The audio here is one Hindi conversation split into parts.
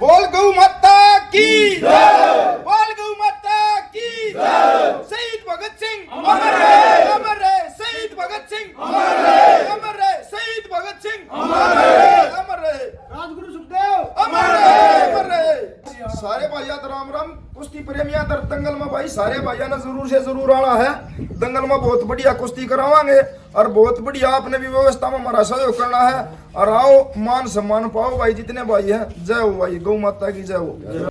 बोल गौ माता की जय, बोल गौ माता की जय। शहीद भगत सिंह अमर रहे, अमर रहे। शहीद भगत सिंह अमर रहे, अमर रहे। शहीद भगत सिंह अमर रहे, अमर रहे। राजगुरु सुखदेव अमर रहे, अमर रहे। सारे भाइया राम राम। कुश्ती प्रेमिया दर दंगल में भाई सारे भाइया ने जरूर से जरूर आना है। दंगल में बहुत बढ़िया कुश्ती करावांगे और बहुत बढ़िया आपने भी व्यवस्था में हमारा सहयोग करना है। और आओ मान सम्मान पाओ भाई जितने भाई हैं। जय हो भाई, गौ माता की जय हो।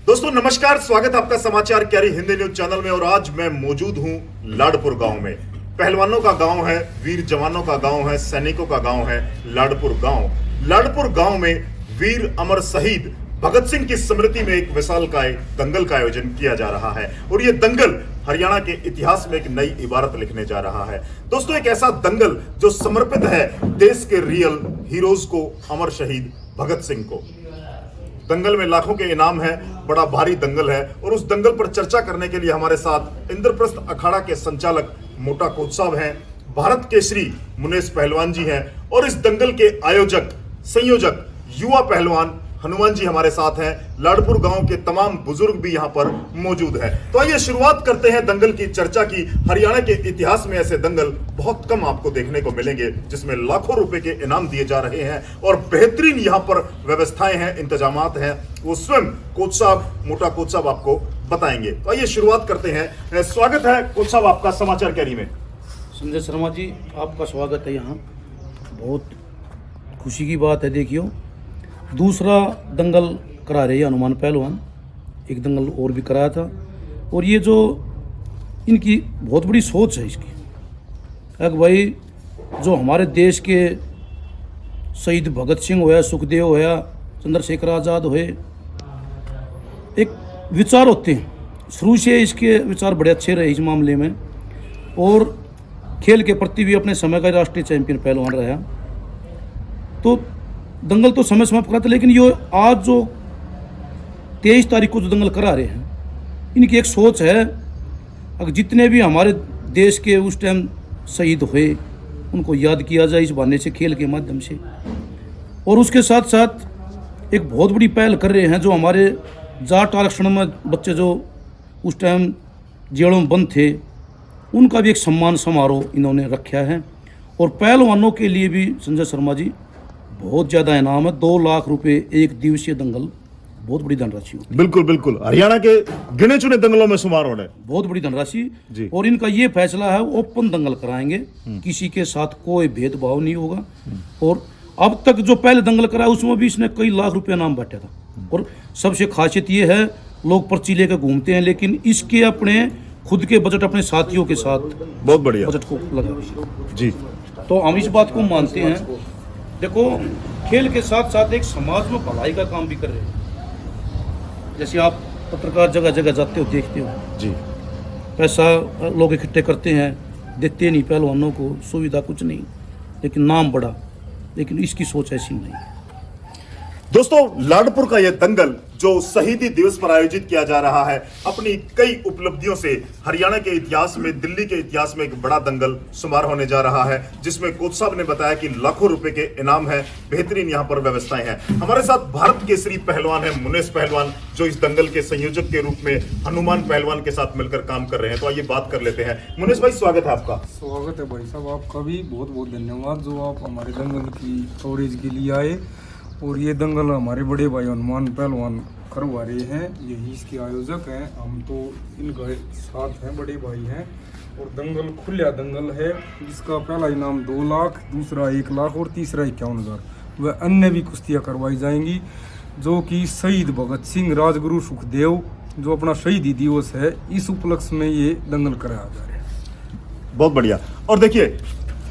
दोस्तों नमस्कार, स्वागत है आपका समाचार क्यारी हिंदी न्यूज चैनल में। और आज मैं मौजूद हूं लाडपुर गांव में। पहलवानों का गांव है, वीर जवानों का गांव है, सैनिकों का गांव है लाडपुर गांव। लाडपुर गांव में वीर अमर शहीद भगत सिंह की स्मृति में एक विशालकाय दंगल का आयोजन किया जा रहा है। और ये दंगल हरियाणा के इतिहास में एक नई इबारत लिखने जा रहा है। दोस्तों एक ऐसा दंगल जो समर्पित है देश के रियल हीरोज को, अमर शहीद भगत सिंह को। दंगल में लाखों के इनाम है, बड़ा भारी दंगल है। और उस दंगल पर चर्चा करने के लिए हमारे साथ इंद्रप्रस्थ अखाड़ा के संचालक मोटा कोच साहब हैं, भारत केसरी मुनेश पहलवान जी हैं और इस दंगल के आयोजक संयोजक युवा पहलवान हनुमान जी हमारे साथ हैं। लाडपुर गांव के तमाम बुजुर्ग भी यहां पर मौजूद हैं। तो आइए शुरुआत करते हैं दंगल की चर्चा की। हरियाणा के इतिहास में ऐसे दंगल बहुत कम आपको देखने को मिलेंगे जिसमें लाखों रुपए के इनाम दिए जा रहे हैं और बेहतरीन यहां पर व्यवस्थाएं हैं, इंतजामात हैं। वो स्वयं कोच साहब, मोटा कोच साहब आपको बताएंगे। तो आइए शुरुआत करते हैं। स्वागत है कोच साहब आपका समाचार कैरी में। संजय शर्मा जी आपका स्वागत है यहाँ। बहुत खुशी की बात है। देखियो दूसरा दंगल करा रहे हैं हनुमान पहलवान, एक दंगल और भी कराया था। और ये जो इनकी बहुत बड़ी सोच है इसकी, एक भाई जो हमारे देश के शहीद भगत सिंह होया, सुखदेव होया, चंद्रशेखर आज़ाद होए, एक विचार होते हैं। शुरू से इसके विचार बड़े अच्छे रहे इस मामले में। और खेल के प्रति भी अपने समय का राष्ट्रीय चैंपियन पहलवान रहा। तो दंगल तो समय समय पर कराते, लेकिन ये आज जो 23 तारीख को जो दंगल करा रहे हैं, इनकी एक सोच है अगर जितने भी हमारे देश के उस टाइम शहीद हुए उनको याद किया जाए इस बहाने से, खेल के माध्यम से। और उसके साथ साथ एक बहुत बड़ी पहल कर रहे हैं जो हमारे जाट आरक्षण में बच्चे जो उस टाइम जेलों में बंद थे, उनका भी एक सम्मान समारोह इन्होंने रखा है। और पहलवानों के लिए भी संजय शर्मा जी बहुत ज़्यादा इनाम है। 2 लाख रुपए एक दिवसीय दंगल, बहुत बड़ी धनराशि होती है। बिल्कुल बिल्कुल, हरियाणा के गिने चुने दंगलों में शुमार होने बहुत बड़ी धनराशि। और इनका ये फैसला है ओपन दंगल कराएंगे, किसी के साथ कोई भेदभाव नहीं होगा। और अब तक जो पहले दंगल कराया उसमें भी इसने कई लाख रुपए इनाम बांटा था। और सबसे खासियत ये है लोग पर्ची लेकर घूमते हैं, लेकिन इसके अपने खुद के बजट अपने साथियों के साथ बहुत बढ़िया बजट को लगा जी। तो हम इस बात को मानते हैं। देखो खेल के साथ साथ एक समाज में भलाई का काम भी कर रहे हैं। जैसे आप पत्रकार जगह जगह जाते हो, देखते हो जी, पैसा लोग इकट्ठे करते हैं, देते नहीं पहलवानों को, सुविधा कुछ नहीं, लेकिन नाम बड़ा। लेकिन इसकी सोच ऐसी नहीं है। दोस्तों लाडपुर का यह दंगल जो शहीदी दिवस पर आयोजित किया जा रहा है, अपनी कई उपलब्धियों से हरियाणा के इतिहास में, दिल्ली के इतिहास में एक बड़ा दंगल शुमार होने जा रहा है, जिसमें कोच साहब ने बताया कि लाखों रुपए के इनाम है, बेहतरीन यहां पर व्यवस्थाएं हैं। हमारे साथ भारत केसरी पहलवान है मुनेश पहलवान, जो इस दंगल के संयोजक के रूप में हनुमान पहलवान के साथ मिलकर काम कर रहे हैं। तो आइए बात कर लेते हैं। मुनेश भाई स्वागत है आपका। स्वागत है भाई साहब, आपका भी बहुत बहुत धन्यवाद जो आप हमारे दंगल की कवरेज के लिए आए। और ये दंगल हमारे बड़े भाई हनुमान पहलवान करवा रहे हैं, यही इसके आयोजक हैं। हम तो इनके साथ हैं, बड़े भाई हैं। और दंगल खुला दंगल है, जिसका पहला इनाम 2 लाख, दूसरा 1 लाख और तीसरा 51,000। वह अन्य भी कुश्तियाँ करवाई जाएंगी जो कि शहीद भगत सिंह, राजगुरु सुखदेव जो अपना शहीदी दिवस है, इस उपलक्ष्य में ये दंगल कराया जा रहा है। बहुत बढ़िया। और देखिए,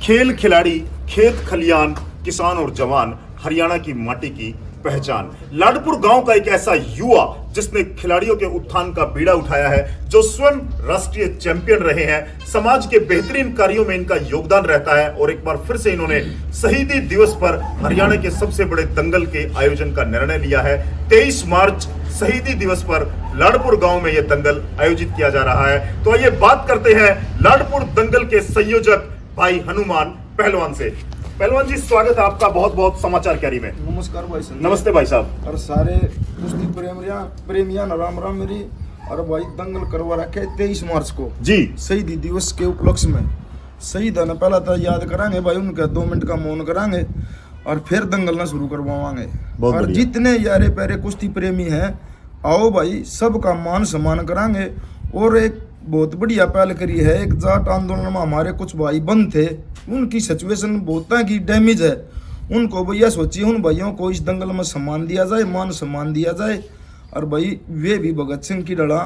खेल खिलाड़ी, खेत खलियान, किसान और जवान, हरियाणा की माटी की पहचान। लाडपुर गांव का एक ऐसा युवा जिसने खिलाड़ियों के उत्थान का बीड़ा उठाया है, जो स्वयं राष्ट्रीय चैंपियन रहे हैं। समाज के बेहतरीन कार्यों में इनका योगदान रहता है। और एक बार फिर से इन्होंने शहीदी दिवस पर हरियाणा के सबसे बड़े दंगल के आयोजन का निर्णय लिया है। 23 मार्च शहीदी दिवस पर लाडपुर गांव में यह दंगल आयोजित किया जा रहा है। तो आइए बात करते हैं लाडपुर दंगल के संयोजक भाई हनुमान पहलवान से। पहलवान जी स्वागत है आपका बहुत बहुत समाचार कैरी में। नमस्कार भाई संजय। नमस्ते भाई साहब। और सारे कुश्ती प्रेमिया न राम राम मेरी। और भाई दंगल करवा रखे 23 मार्च को जी शहीदी दिवस के उपलक्ष्य में शहीद है ना पहला तो याद करांगे भाई, उनका 2 मिनट का मौन करांगे और फिर दंगल ना शुरू करवाएंगे। बहुत और बढ़िया। जितने यारे प्यारे कुश्ती प्रेमी हैं आओ भाई, सबका मान सम्मान करांगे। और एक बहुत बढ़िया पहल करी है, एक जाट आंदोलन में हमारे कुछ भाई बंद थे, उनकी सिचुएशन बहुत की डैमेज है, उनको भैया सोचिए उन भाइयों को इस दंगल में सम्मान दिया जाए, मान सम्मान दिया जाए। और भाई वे भी भगत सिंह की लड़ा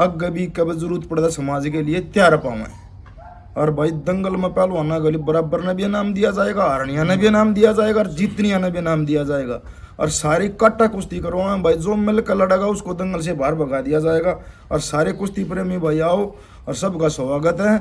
अग भी कब जरूरत पड़ता समाज के लिए तैयार पावे। और भाई दंगल में पहलवाना गली बराबर ने भी इनाम दिया जाएगा, हरणिया ने भी इनाम दिया जाएगा और जीतनिया ने भी इनाम दिया जाएगा। और सारी काटा कुश्ती करवाए भाई, जो मिलकर लड़ेगा उसको दंगल से बाहर भगा दिया जाएगा। और सारे कुश्ती प्रेमी भाई आओ और सबका स्वागत है।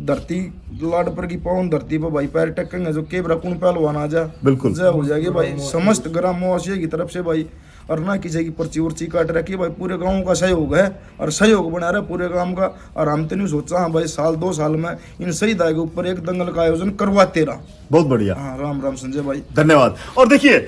धरती लाडपुर की पावन धरती पर भाई पैर टेकेंगे जो केवरा कुण पहलवान आ जा, बिल्कुल। जय हो जाएगी भाई समस्त ग्रामवासियों की तरफ से भाई। और ना किसी की पर्ची उर्ची काट रखी भाई, पूरे गांव का सहयोग है और सहयोग बना रहा है पूरे गांव का। और हम तो नहीं सोचा हाँ भाई साल 2 साल में इन शहीद के ऊपर एक दंगल का आयोजन करवाते रहा। बहुत बढ़िया। हाँ राम राम संजय भाई। धन्यवाद। और देखिए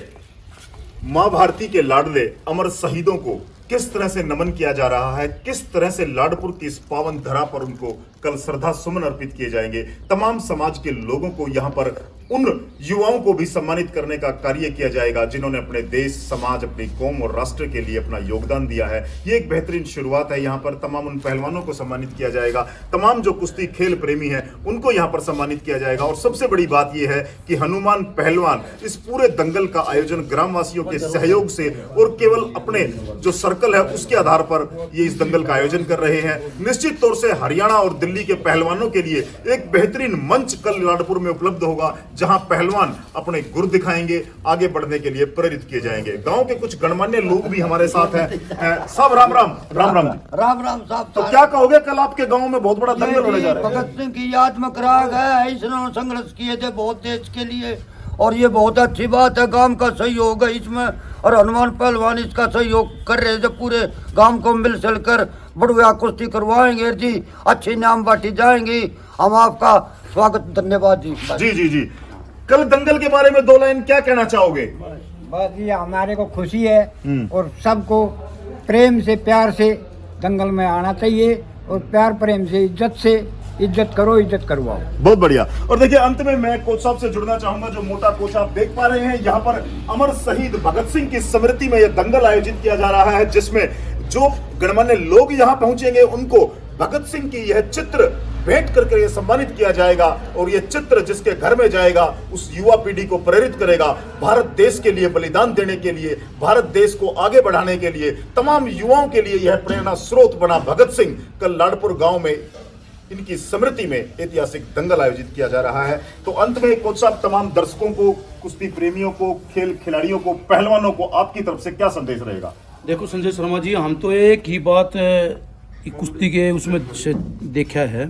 मां भारती के लाडले अमर शहीदों को किस तरह से नमन किया जा रहा है, किस तरह से लाडपुर की इस पावन धरा पर उनको कल श्रद्धा सुमन अर्पित किए जाएंगे। तमाम समाज के लोगों को यहां पर उन युवाओं को भी सम्मानित करने का कार्य किया जाएगा जिन्होंने अपने देश, समाज, अपनी कौम और राष्ट्र के लिए अपना योगदान दिया है। ये एक बेहतरीन शुरुआत है। यहाँ पर तमाम उन पहलवानों को सम्मानित किया जाएगा, तमाम जो कुश्ती खेल प्रेमी हैं उनको यहाँ पर सम्मानित किया जाएगा। और सबसे बड़ी बात यह है कि हनुमान पहलवान इस पूरे दंगल का आयोजन ग्रामवासियों के सहयोग से और केवल अपने जो सर्कल है उसके आधार पर ये इस दंगल का आयोजन कर रहे हैं। निश्चित तौर से हरियाणा और दिल्ली के पहलवानों के लिए एक बेहतरीन मंच कल लाडपुर में उपलब्ध होगा जहां पहलवान अपने गुर दिखाएंगे, आगे बढ़ने के लिए प्रेरित किए जाएंगे। गांव के कुछ गणमान्य लोग भी हमारे साथ हैं। साहब राम राम। राम राम जी। राम राम साहब। तो क्या कहोगे, कल आपके गांव में बहुत बड़ा दंगल होने जा रहा है। भगत सिंह की याद में करा गया है, इसने संघर्ष किए थे बहुत देश के लिए और ये बहुत अच्छी बात है। गांव का सहयोग है इसमें और हनुमान पहलवान इसका सहयोग कर रहे थे। पूरे गांव को मिलजुल कर बढ़िया कुश्ती करवाएंगे जी, अच्छी नाम बांटी जाएंगी। हम आपका स्वागत, धन्यवाद जी। जी जी जी। कल दंगल के बारे में 2 लाइन क्या कहना चाहोगे। बस ये हमारे को खुशी है और सबको प्रेम से प्यार से दंगल में आना चाहिए और प्यार प्रेम से इज्जत करो, इज्जत करवाओ। बहुत बढ़िया। और देखिए अंत में मैं कोच साहब से जुड़ना चाहूंगा। जो मोटा कोच आप देख पा रहे हैं, यहाँ पर अमर शहीद भगत सिंह की स्मृति में यह दंगल आयोजित किया जा रहा है जिसमें जो गणमान्य लोग यहाँ पहुंचेंगे उनको भगत सिंह की यह चित्र भेंट करके सम्मानित किया जाएगा। और यह चित्र जिसके घर में जाएगा उस युवा पीढ़ी को प्रेरित करेगा भारत देश के लिए बलिदान देने के लिए, भारत देश को आगे बढ़ाने के लिए। तमाम युवाओं के लिए यह प्रेरणा स्रोत बना भगत सिंह। कल लाडपुर गांव में इनकी स्मृति में ऐतिहासिक दंगल आयोजित किया जा रहा है। तो अंत में कोच साहब तमाम दर्शकों को, कुश्ती प्रेमियों को, खेल खिलाड़ियों को, पहलवानों को आपकी तरफ से क्या संदेश रहेगा। देखो संजय शर्मा जी, हम तो एक ही बात कुश्ती के उसमें से देखा है।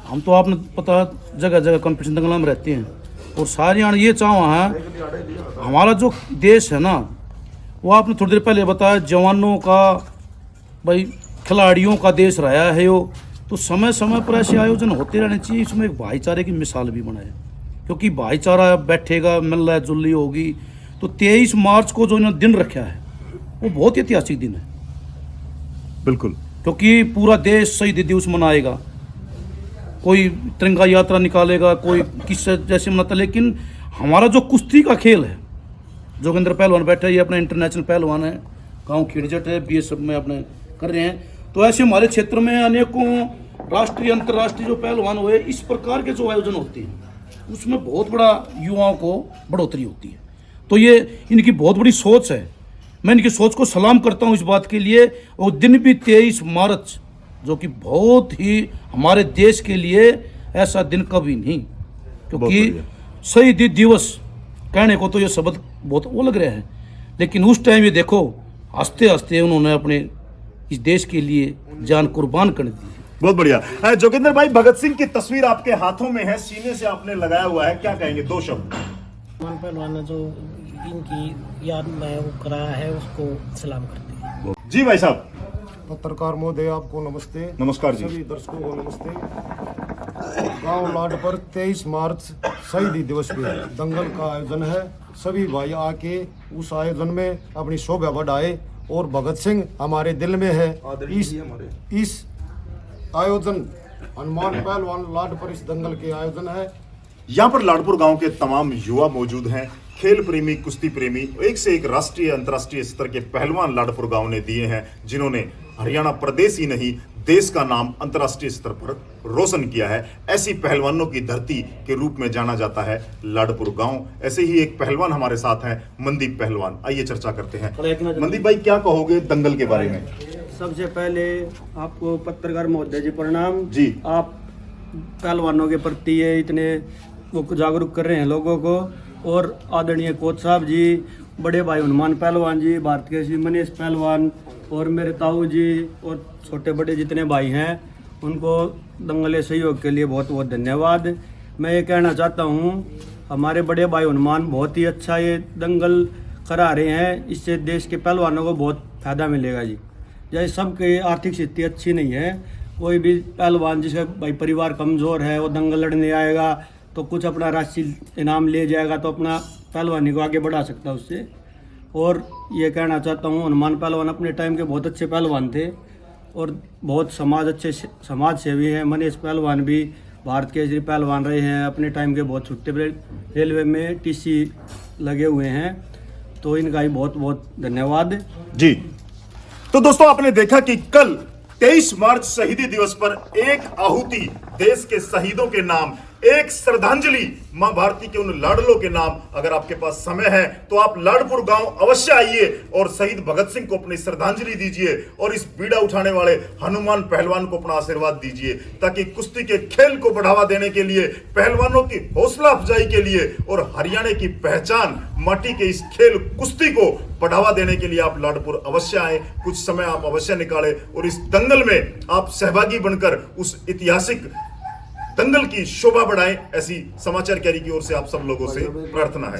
हम तो आपने पता जगह जगह कंपटीशन दंगल में रहते हैं और सारे यहाँ ये चाह है हमारा जो देश है ना, वो आपने थोड़ी देर पहले बताया जवानों का, भाई खिलाड़ियों का देश रहा है वो। तो समय समय पर ऐसे आयोजन होते रहने चाहिए। इसमें एक भाईचारे की मिसाल भी बनाए, क्योंकि भाईचारा बैठेगा, मिलना जुलनी होगी। तो 23 मार्च को जो इन्होंने दिन रखा है वो बहुत ऐतिहासिक दिन है। बिल्कुल, क्योंकि पूरा देश शहीद दिवस मनाएगा, कोई तिरंगा यात्रा निकालेगा, कोई किस जैसे मनाता। लेकिन हमारा जो कुश्ती का खेल है, जोगिंदर पहलवान बैठे, ये अपना इंटरनेशनल पहलवान है, गांव खिड़जट है, BSF में अपने कर रहे हैं। तो ऐसे हमारे क्षेत्र में अनेकों राष्ट्रीय अंतर्राष्ट्रीय जो पहलवान हुए, इस प्रकार के जो आयोजन होते हैं उसमें बहुत बड़ा युवाओं को बढ़ोतरी होती है। तो ये इनकी बहुत बड़ी सोच है। मैं इनकी सोच को सलाम करता हूँ इस बात के लिए। और दिन भी 23 मार्च जो कि बहुत ही हमारे देश के लिए ऐसा दिन कभी नहीं, क्योंकि शहीदी दिवस कहने को तो ये शब्द बहुत वो लग रहा है, लेकिन उस टाइम ये देखो हंसते हंसते उन्होंने अपने इस देश के लिए जान कुर्बान कर दी। बहुत बढ़िया। जोगिंदर भाई, भगत सिंह की तस्वीर आपके हाथों में है, सीने से आपने लगाया हुआ है, क्या कहेंगे 2 शब्द। पहलवान ने जो इनकी याद में वो कराया है उसको सलाम करते हैं। जी भाई साहब। पत्रकार महोदय आपको नमस्ते। नमस्कार जी। सभी दर्शकों को नमस्ते। गांव लाड पर 23 मार्च शहीदी दिवस पे दंगल का आयोजन है। सभी भाई आके उस आयोजन में अपनी शोभा बढ़ाए और भगत सिंह हमारे दिल में है। इस आयोजन हनुमान पहलवान लाड पर इस दंगल के आयोजन है। यहाँ पर लाडपुर गांव के तमाम युवा मौजूद हैं, खेल प्रेमी, कुश्ती प्रेमी, एक से एक राष्ट्रीय अंतर्राष्ट्रीय स्तर के पहलवान लाडपुर गांव ने दिए हैं, जिन्होंने हरियाणा प्रदेश ही नहीं देश का नाम अंतर्राष्ट्रीय स्तर पर रोशन किया है। ऐसी पहलवानों की धरती के रूप में जाना जाता है लाडपुर गांव। ऐसे ही एक पहलवान हमारे साथ हैं, मनदीप पहलवान। आइए चर्चा करते हैं। मनदीप भाई, क्या कहोगे दंगल के बारे में? सबसे पहले आपको पत्रकार महोदय जी प्रणाम जी। आप पहलवानों के प्रति ये इतने वो जागरूक कर रहे हैं लोगों को, और आदरणीय कोच साहब जी, बड़े भाई हनुमान पहलवान जी, भारत के श्री मनीष पहलवान, और मेरे ताऊ जी और छोटे बड़े जितने भाई हैं, उनको दंगल सहयोग के लिए बहुत बहुत धन्यवाद। मैं ये कहना चाहता हूँ, हमारे बड़े भाई हनुमान बहुत ही अच्छा ये दंगल करा रहे हैं। इससे देश के पहलवानों को बहुत फायदा मिलेगा जी। जैसे सबकी आर्थिक स्थिति अच्छी नहीं है, कोई भी पहलवान जिसका भाई परिवार कमज़ोर है, वो दंगल लड़ने आएगा तो कुछ अपना राशि इनाम ले जाएगा, तो अपना पहलवानी को आगे बढ़ा सकता है उससे। और ये कहना चाहता हूँ, हनुमान पहलवान अपने टाइम के बहुत अच्छे पहलवान थे और बहुत अच्छे समाज सेवी हैं। मनीष पहलवान भी भारत के श्री पहलवान रहे हैं, अपने टाइम के बहुत छुट्टे रेलवे में टीसी लगे हुए हैं, तो इनका ही बहुत बहुत धन्यवाद जी। तो दोस्तों, आपने देखा कि कल 23 मार्च शहीदी दिवस पर एक आहुति देश के शहीदों के नाम, एक श्रद्धांजलि मां भारती के उन लाडलों के नाम। अगर आपके पास समय है तो आप लाडपुर गांव अवश्य आइए और शहीद भगत सिंह को अपनी श्रद्धांजलि दीजिए और इस बीड़ा उठाने वाले हनुमान पहलवान को अपना आशीर्वाद दीजिए, ताकि कुश्ती के खेल को बढ़ावा देने के लिए, पहलवानों की हौसला अफजाई के लिए और हरियाणा की पहचान माटी के इस खेल कुश्ती को बढ़ावा देने के लिए आप लाडपुर अवश्य आए। कुछ समय आप अवश्य निकालें और इस दंगल में आप सहभागी बनकर उस ऐतिहासिक दंगल की शोभा बढ़ाएं। ऐसी समाचार कैरी की ओर से आप सब लोगों से प्रार्थना है।